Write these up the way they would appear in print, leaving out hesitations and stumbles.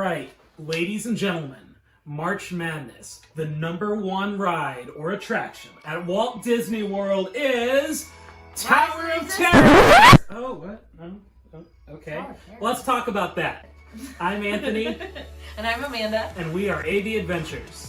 right, ladies and gentlemen, March Madness, the #1 ride or attraction at Walt Disney World is Tower of Terror! Oh, what? Oh, okay. Let's talk about that. I'm Anthony. And I'm Amanda. And we are AV Adventures.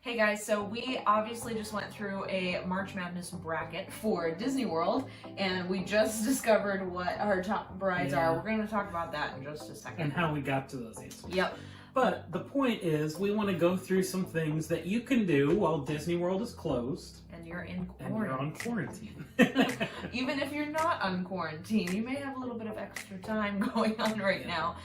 Hey guys, so we obviously just went through a March Madness bracket for Disney World, and we just discovered what our top rides are. We're going to talk about that in just a second. And how we got to those answers. Yep. But the point is, we want to go through some things that you can do while Disney World is closed. And you're in quarantine. And you're on quarantine. Even if you're not on quarantine, you may have a little bit of extra time going on right now.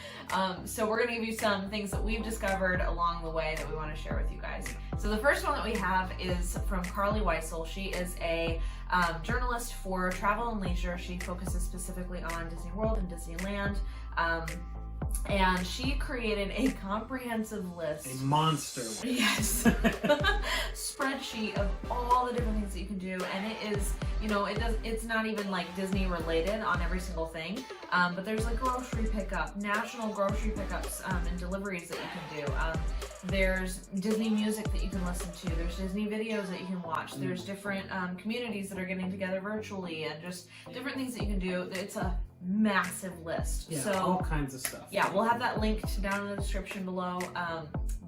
So we're going to give you some things that we've discovered along the way that we want to share with you guys. So the first one that we have is from Carly Weissel. She is a journalist for travel and leisure. She focuses specifically on Disney World and Disneyland. And she created a comprehensive list. A monster list. Yes. Spreadsheet of all the different things that you can do, and it is, it's not even like Disney related on every single thing, but there's like grocery pickup, national grocery pickups, and deliveries that you can do. There's Disney music that you can listen to. There's Disney videos that you can watch. There's different communities that are getting together virtually, and just different things that you can do. It's a massive list. Yeah, so all kinds of stuff. Yeah, we'll have that linked down in the description below.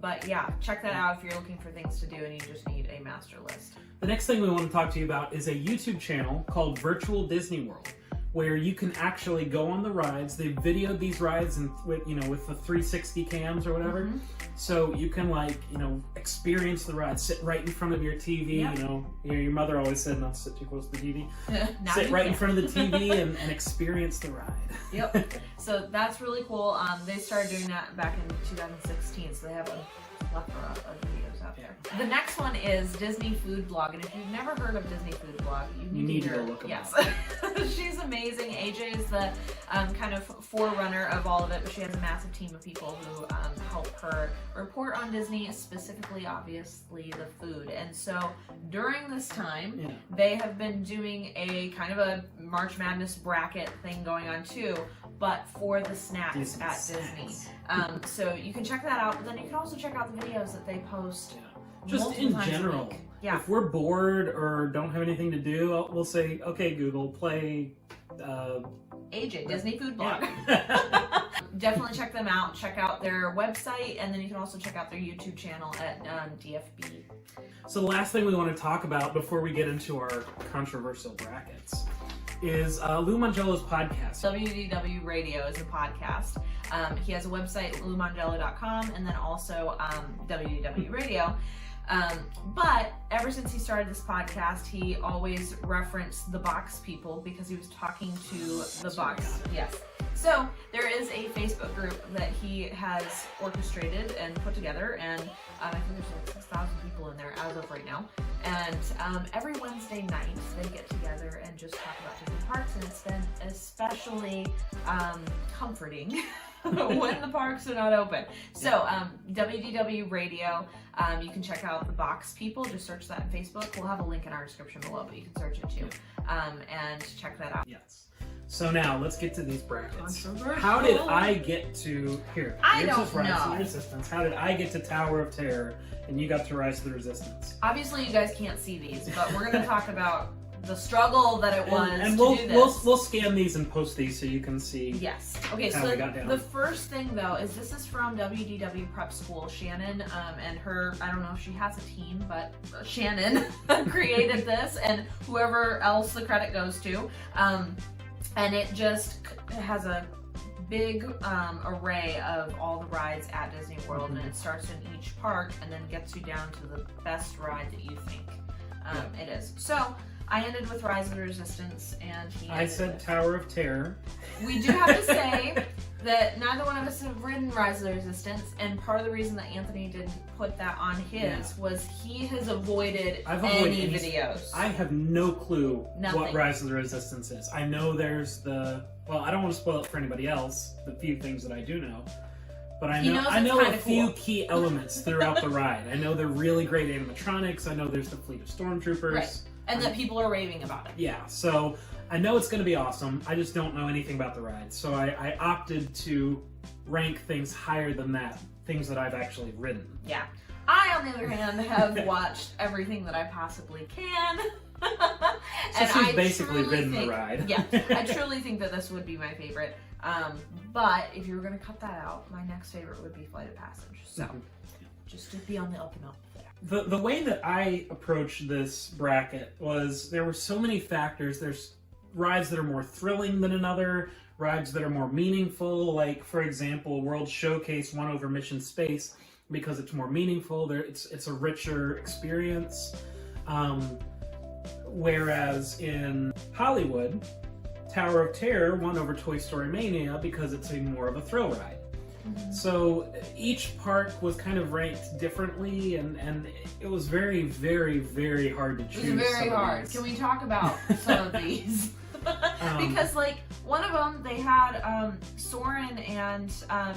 But yeah, check that out if you're looking for things to do and you just need a master list. The next thing we want to talk to you about is a YouTube channel called Virtual Disney World, where you can actually go on the rides. They've videoed these rides and with the 360 cams or whatever. Mm-hmm. So you can experience the ride, sit right in front of your TV. Yep. Your mother always said not to sit too close to the TV. Sit right in front of the TV and experience the ride. Yep. So that's really cool. They started doing that back in 2016, so they have a plethora of videos out there. The next one is Disney Food Blog, and if you've never heard of Disney Food Blog, you need to go look them up. Yes. She's amazing. AJ is the kind of forerunner of all of it, but she has a massive team of people who help her report on Disney, specifically, obviously, the food. And so during this time, they have been doing a kind of a March Madness bracket thing going on too, but for the snacks at Disney. So you can check that out, but then you can also check out the videos that they post. Just in general. Yeah. If we're bored or don't have anything to do, we'll say, okay, Google, play AJ, Disney Food Blog. Yeah. Definitely check them out. Check out their website, and then you can also check out their YouTube channel at DFB. So the last thing we want to talk about before we get into our controversial brackets is Lou Mangello's podcast. WDW Radio is a podcast. He has a website, loumangello.com, and then also WDW Radio. But ever since he started this podcast, he always referenced the box people because he was talking to the box. Yes. So there is a Facebook group that he has orchestrated and put together, and I think there's like 6,000 people in there as of right now. And every Wednesday night they get together and just talk about different parks, and it's been especially comforting when the parks are not open. So WDW Radio, you can check out the box people. Just search that on Facebook. We'll have a link in our description below, but you can search it too, and check that out. Yes. So now let's get to these brackets. How did I get to here? I don't know. Rise of the Resistance. How did I get to Tower of Terror, and you got to Rise of the Resistance? Obviously, you guys can't see these, but we're going to talk about the struggle that it was and to do this. We'll scan these and post these so you can see. Yes. Okay. How so we got down. The first thing though is this is from WDW Prep School. Shannon and her, I don't know if she has a team, but Shannon created this, and whoever else the credit goes to. And it just has a big array of all the rides at Disney World, and it starts in each park and then gets you down to the best ride that you think it is. So I ended with Rise of the Resistance, and I said Tower of Terror. We do have to say that neither one of us have ridden Rise of the Resistance, and part of the reason that Anthony didn't put that on his was he has avoided any videos. I have no clue what Rise of the Resistance is. I know there's I don't want to spoil it for anybody else, the few things that I do know, But I He know knows I it's know a kinda few cool. key elements throughout the ride. I know they're really great animatronics. I know there's the fleet of stormtroopers. Right. And that people are raving about it. Yeah, so I know it's going to be awesome. I just don't know anything about the ride. So I opted to rank things higher than that, things that I've actually ridden. Yeah. I, on the other hand, have watched everything that I possibly can. So she's basically ridden the ride. Yeah, I truly think that this would be my favorite. But if you were going to cut that out, my next favorite would be Flight of Passage. So just to be on the up and up there. The way that I approached this bracket was there were so many factors. There's rides that are more thrilling than another, rides that are more meaningful. Like, for example, World Showcase won over Mission Space because it's more meaningful. It's a richer experience. Whereas in Hollywood, Tower of Terror won over Toy Story Mania because it's more of a thrill ride. Mm-hmm. So each park was kind of ranked differently, and it was very, very, very hard to choose. It was very hard. Can we talk about some of these? Because, like, one of them, they had Soarin' and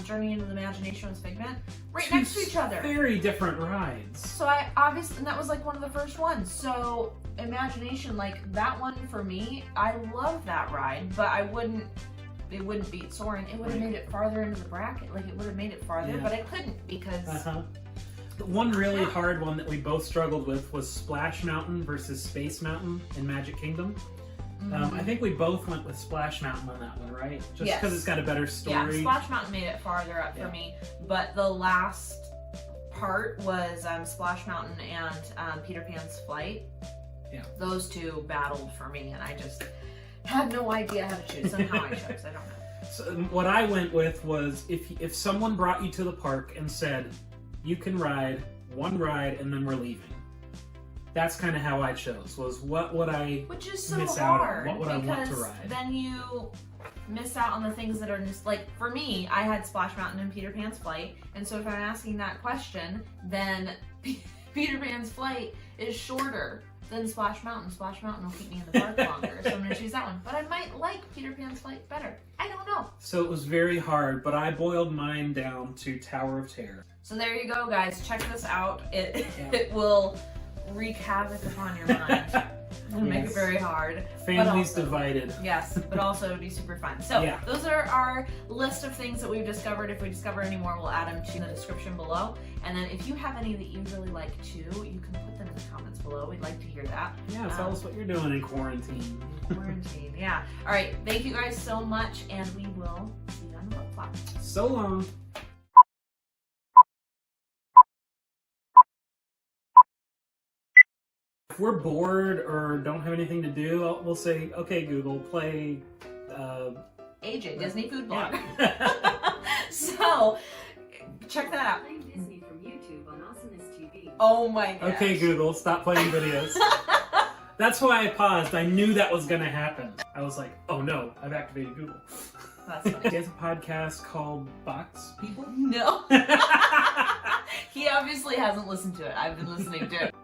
Journey into the Imagination with Figment right next to each other. Very different rides. So I obviously, and that was like one of the first ones. So Imagination, like that one for me, I love that ride, but it wouldn't beat Soarin'. It would have made it farther into the bracket. Like, it would have made it farther, but it couldn't because... The one really hard one that we both struggled with was Splash Mountain versus Space Mountain in Magic Kingdom. I think we both went with Splash Mountain on that one, right? Just because it's got a better story. Yeah, Splash Mountain made it farther up for me, but the last part was Splash Mountain and Peter Pan's Flight. Yeah. Those two battled for me, and I just had no idea how to choose. Somehow I chose. I don't know. So what I went with was if someone brought you to the park and said, you can ride one ride and then we're leaving. That's kind of how I chose, was what would I Which is so miss hard, out on? What would I want to ride? Then you miss out on the things that are just, like, for me, I had Splash Mountain and Peter Pan's Flight, and so if I'm asking that question, then Peter Pan's Flight is shorter than Splash Mountain. Splash Mountain will keep me in the park longer, so I'm going to choose that one. But I might like Peter Pan's Flight better. I don't know. So it was very hard, but I boiled mine down to Tower of Terror. So there you go, guys. Check this out. It will wreak havoc upon your mind. It'll make it very hard. Families divided. Yes, but also it'd be super fun. So those are our list of things that we've discovered. If we discover any more, we'll add them to the description below. And then if you have any that you really like too, you can put them in the comments below. We'd like to hear that. Yeah, tell us what you're doing in quarantine. Quarantine, yeah. All right, thank you guys so much, and we will see you on the flip-flop. So long. If we're bored or don't have anything to do, we'll say, okay, Google, play... AJ, Disney Food Blog. So, check that out. Playing Disney from YouTube on Awesomeness TV. Oh my gosh. Okay, Google, stop playing videos. That's why I paused. I knew that was going to happen. I was like, oh no, I've activated Google. That's funny. He has a podcast called Box People? No. He obviously hasn't listened to it. I've been listening to it.